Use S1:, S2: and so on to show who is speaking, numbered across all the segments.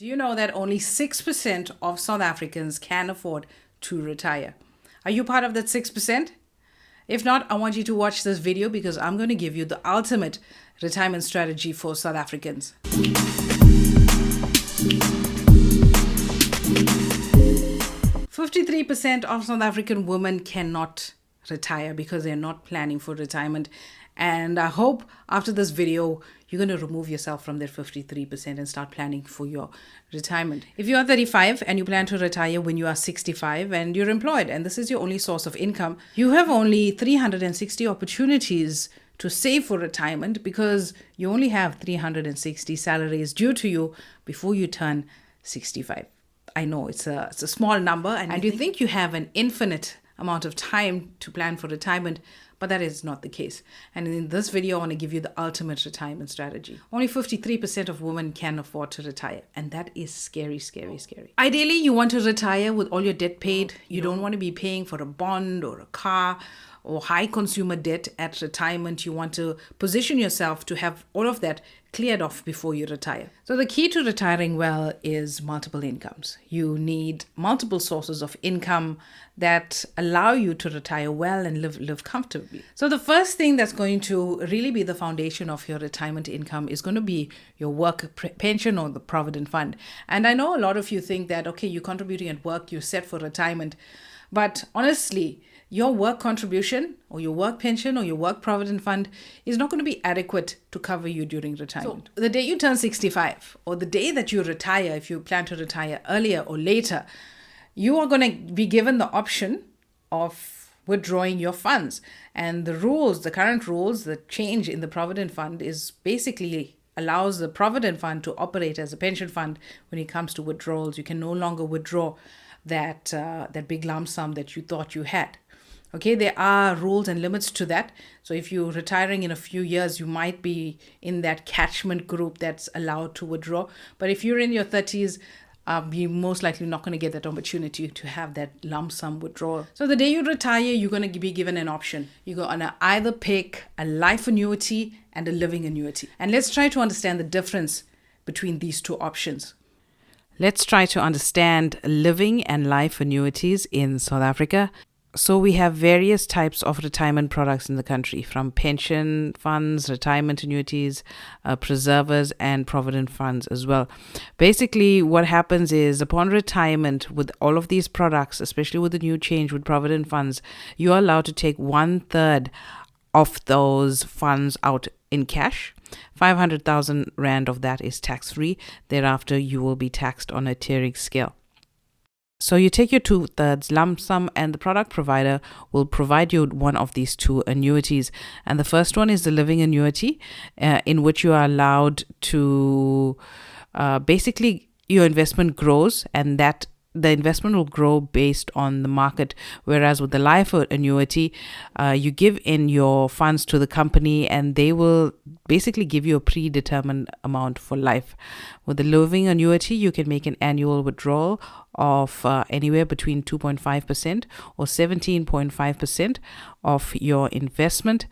S1: Do you know that only 6% of South Africans can afford to retire? Are you part of that 6%? If not, I want you to watch this video because I'm going to give you the ultimate retirement strategy for South Africans. 53% of South African women cannot retire because they're not planning for retirement. And I hope after this video, you're going to remove yourself from that 53% and start planning for your retirement. If you are 35 and you plan to retire when you are 65 and you're employed and this is your only source of income, you have only 360 opportunities to save for retirement because you only have 360 salaries due to you before you turn 65. I know it's a small number and you think you have an infinite amount of time to plan for retirement, but that is not the case. And in this video, I want to give you the ultimate retirement strategy. Only 53% of women can afford to retire. And that is scary, scary, scary. Ideally, you want to retire with all your debt paid. You don't want to be paying for a bond or a car or high consumer debt at retirement. You want to position yourself to have all of that cleared off before you retire. So the key to retiring well is multiple incomes. You need multiple sources of income that allow you to retire well and live comfortably. So the first thing that's going to really be the foundation of your retirement income is going to be your work pension or the provident fund. And I know a lot of you think that, okay, you're contributing at work, you're set for retirement. But honestly, your work contribution or your work pension or your work provident fund is not going to be adequate to cover you during retirement. So the day you turn 65 or the day that you retire, if you plan to retire earlier or later, you are going to be given the option of withdrawing your funds. And the rules, the current rules, the change in the provident fund is basically allows the provident fund to operate as a pension fund when it comes to withdrawals. You can no longer withdraw that big lump sum that you thought you had. Okay, there are rules and limits to that. So if you're retiring in a few years, you might be in that catchment group that's allowed to withdraw. But if you're in your 30s, you're most likely not going to get that opportunity to have that lump sum withdrawal. So the day you retire, you're going to be given an option. You're going to either pick a life annuity and a living annuity. And let's try to understand the difference between these two options. Let's try to understand living and life annuities in South Africa. So we have various types of retirement products in the country, from pension funds, retirement annuities, preservers, and provident funds as well. Basically, what happens is upon retirement with all of these products, especially with the new change with provident funds, you are allowed to take 1/3 of those funds out in cash. 500,000 Rand of that is tax-free. Thereafter, you will be taxed on a tiering scale. So you take your 2/3 lump sum and the product provider will provide you one of these two annuities. And the first one is the living annuity, in which you are allowed to basically your investment grows and that the investment will grow based on the market. Whereas with the life annuity, you give in your funds to the company and they will basically give you a predetermined amount for life. With the living annuity, you can make an annual withdrawal of anywhere between 2.5% or 17.5% of your investment.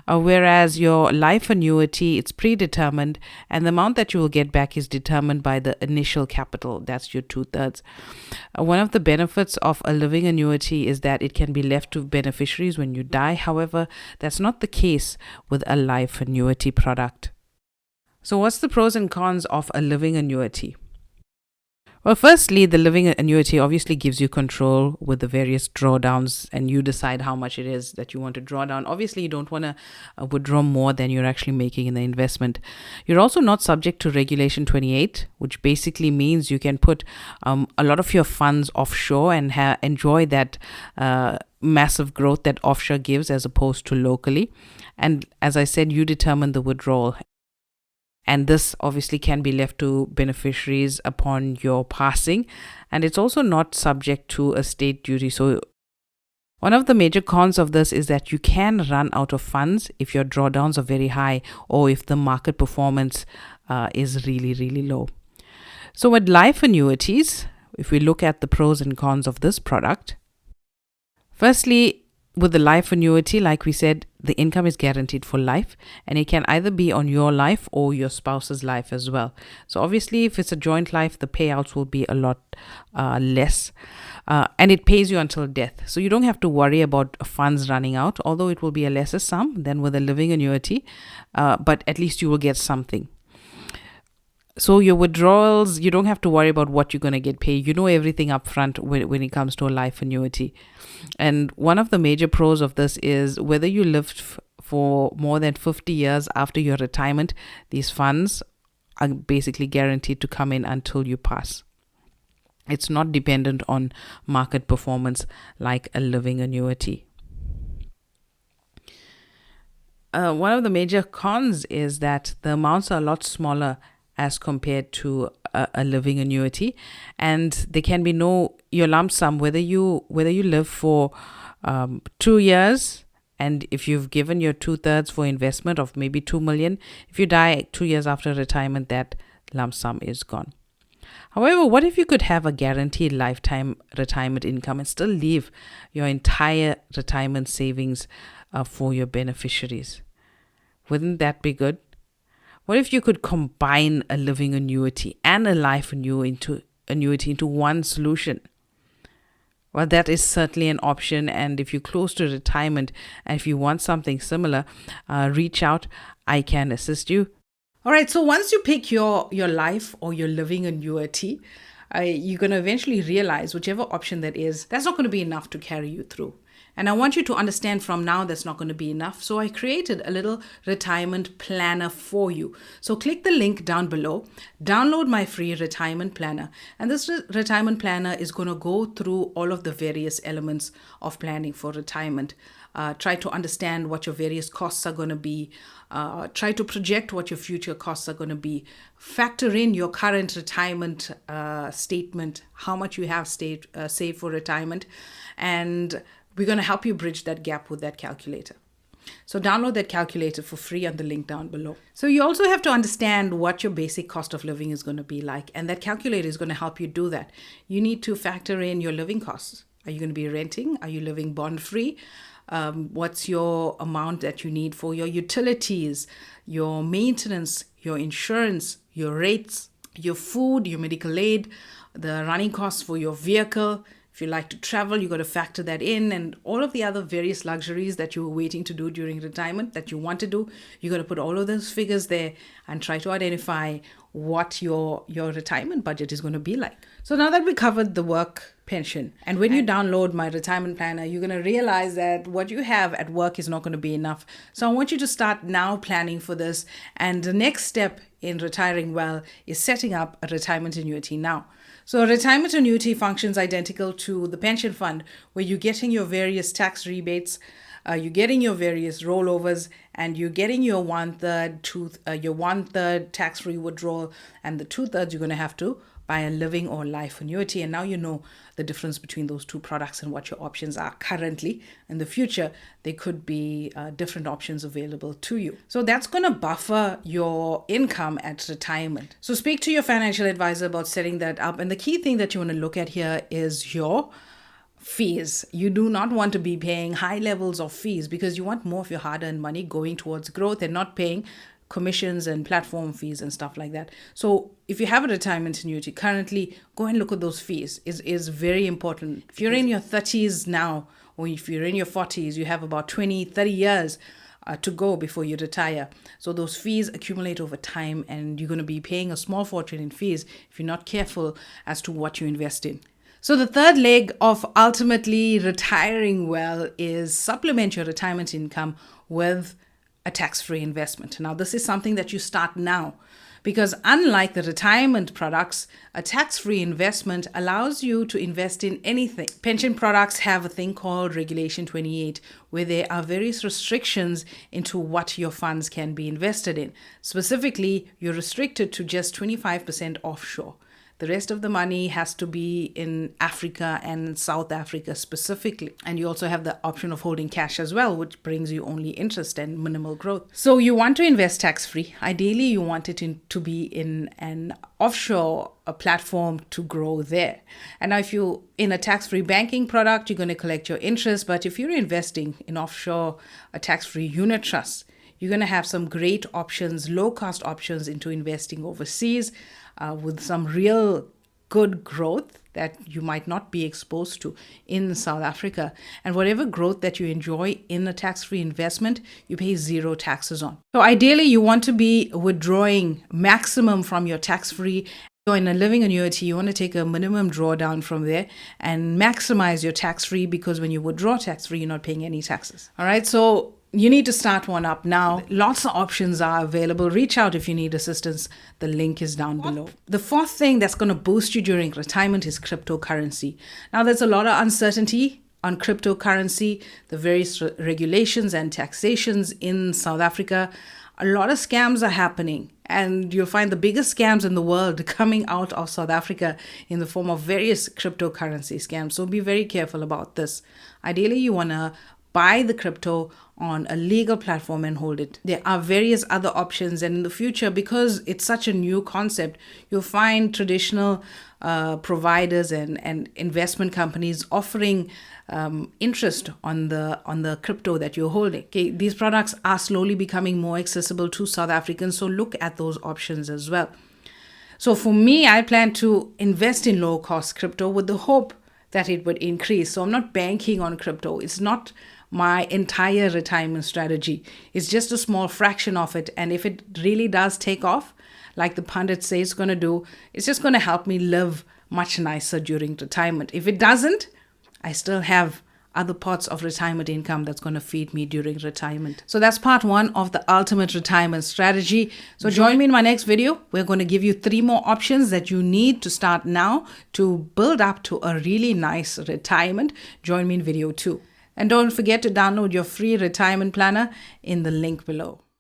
S1: Whereas your life annuity, it's predetermined and the amount that you will get back is determined by the initial capital. That's your 2/3. One of the benefits of a living annuity is that it can be left to beneficiaries when you die. However, that's not the case with a life annuity product. So what's the pros and cons of a living annuity? Well, firstly, the living annuity obviously gives you control with the various drawdowns and you decide how much it is that you want to draw down. Obviously, you don't want to withdraw more than you're actually making in the investment. You're also not subject to Regulation 28, which basically means you can put a lot of your funds offshore and enjoy that massive growth that offshore gives as opposed to locally. And as I said, you determine the withdrawal. And this obviously can be left to beneficiaries upon your passing. And it's also not subject to estate duty. So one of the major cons of this is that you can run out of funds if your drawdowns are very high or if the market performance is really, really low. So with life annuities, if we look at the pros and cons of this product, firstly, with the life annuity, like we said, the income is guaranteed for life, and it can either be on your life or your spouse's life as well. So obviously, if it's a joint life, the payouts will be a lot less, and it pays you until death. So you don't have to worry about funds running out, although it will be a lesser sum than with a living annuity, but at least you will get something. So your withdrawals, you don't have to worry about what you're going to get paid. You know everything up front when it comes to a life annuity. And one of the major pros of this is whether you lived for more than 50 years after your retirement, these funds are basically guaranteed to come in until you pass. It's not dependent on market performance like a living annuity. One of the major cons is that the amounts are a lot smaller as compared to a living annuity, and there can be your lump sum whether you live for 2 years, and if you've given your 2/3 for investment of maybe 2 million, if you die 2 years after retirement, that lump sum is gone. However, what if you could have a guaranteed lifetime retirement income and still leave your entire retirement savings for your beneficiaries? Wouldn't that be good? What if you could combine a living annuity and a life annuity into one solution? Well, that is certainly an option. And if you're close to retirement and if you want something similar, reach out. I can assist you. All right. So once you pick your life or your living annuity, you're going to eventually realize whichever option that is, that's not going to be enough to carry you through. And I want you to understand from now that's not going to be enough. So I created a little retirement planner for you. So click the link down below, download my free retirement planner. And this retirement planner is going to go through all of the various elements of planning for retirement. Try to understand what your various costs are going to be. Try to project what your future costs are going to be. Factor in your current retirement statement, how much you have saved for retirement. And we're going to help you bridge that gap with that calculator. So download that calculator for free on the link down below. So you also have to understand what your basic cost of living is going to be like. And that calculator is going to help you do that. You need to factor in your living costs. Are you going to be renting? Are you living bond-free? What's your amount that you need for your utilities, your maintenance, your insurance, your rates, your food, your medical aid, the running costs for your vehicle. If you like to travel, you got to factor that in, and all of the other various luxuries that you were waiting to do during retirement that you want to do. You got to put all of those figures there and try to identify what your retirement budget is going to be like. So now that we covered the work pension, and when you download my retirement planner, you're going to realize that what you have at work is not going to be enough. So I want you to start now planning for this. And the next step in retiring well is setting up a retirement annuity now. So a retirement annuity functions identical to the pension fund, where you're getting your various tax rebates, you're getting your various rollovers, and you're getting your 1/3 tax-free withdrawal, and the 2/3 you're going to have to buy a living or life annuity. And now you know the difference between those two products and what your options are currently. In the future, there could be different options available to you. So that's going to buffer your income at retirement. So speak to your financial advisor about setting that up. And the key thing that you want to look at here is your fees. You do not want to be paying high levels of fees because you want more of your hard-earned money going towards growth and not paying commissions and platform fees and stuff like that. So if you have a retirement annuity currently, go and look at those fees. Is very important. If you're in your 30s now, or if you're in your 40s, you have about 20, 30 years to go before you retire. So those fees accumulate over time, and you're going to be paying a small fortune in fees if you're not careful as to what you invest in. So the third leg of ultimately retiring well is supplement your retirement income with a tax-free investment. Now, this is something that you start now, because unlike the retirement products, a tax-free investment allows you to invest in anything. Pension products have a thing called Regulation 28, where there are various restrictions into what your funds can be invested in. Specifically, you're restricted to just 25% offshore. The rest of the money has to be in Africa and South Africa specifically. And you also have the option of holding cash as well, which brings you only interest and minimal growth. So you want to invest tax-free. Ideally, you want it to be in an offshore platform to grow there. And now if you're in a tax-free banking product, you're going to collect your interest. But if you're investing in offshore a tax-free unit trust, you're going to have some great options, low-cost options into investing overseas with some real good growth that you might not be exposed to in South Africa. And whatever growth that you enjoy in a tax-free investment, you pay zero taxes on. So ideally, you want to be withdrawing maximum from your tax-free. So in a living annuity, you want to take a minimum drawdown from there and maximize your tax-free, because when you withdraw tax-free, you're not paying any taxes. All right, so you need to start one up now. Lots of options are available. Reach out if you need assistance. The link is down below. The fourth thing that's going to boost you during retirement is cryptocurrency. Now, there's a lot of uncertainty on cryptocurrency, the various regulations and taxations in South Africa. A lot of scams are happening, and you'll find the biggest scams in the world coming out of South Africa in the form of various cryptocurrency scams. So be very careful about this. Ideally, you want to buy the crypto on a legal platform and hold it. There are various other options, and in the future, because it's such a new concept, you'll find traditional providers and investment companies offering interest on the crypto that you're holding. Okay, these products are slowly becoming more accessible to South Africans, so look at those options as well. So for me, I plan to invest in low-cost crypto with the hope that it would increase. So I'm not banking on crypto. It's not my entire retirement strategy. It's just a small fraction of it. And if it really does take off, like the pundits say it's going to do, it's just going to help me live much nicer during retirement. If it doesn't, I still have other parts of retirement income that's going to feed me during retirement. So that's part one of the ultimate retirement strategy. So join me in my next video. We're going to give you 3 more options that you need to start now to build up to a really nice retirement. Join me in video 2. And don't forget to download your free retirement planner in the link below.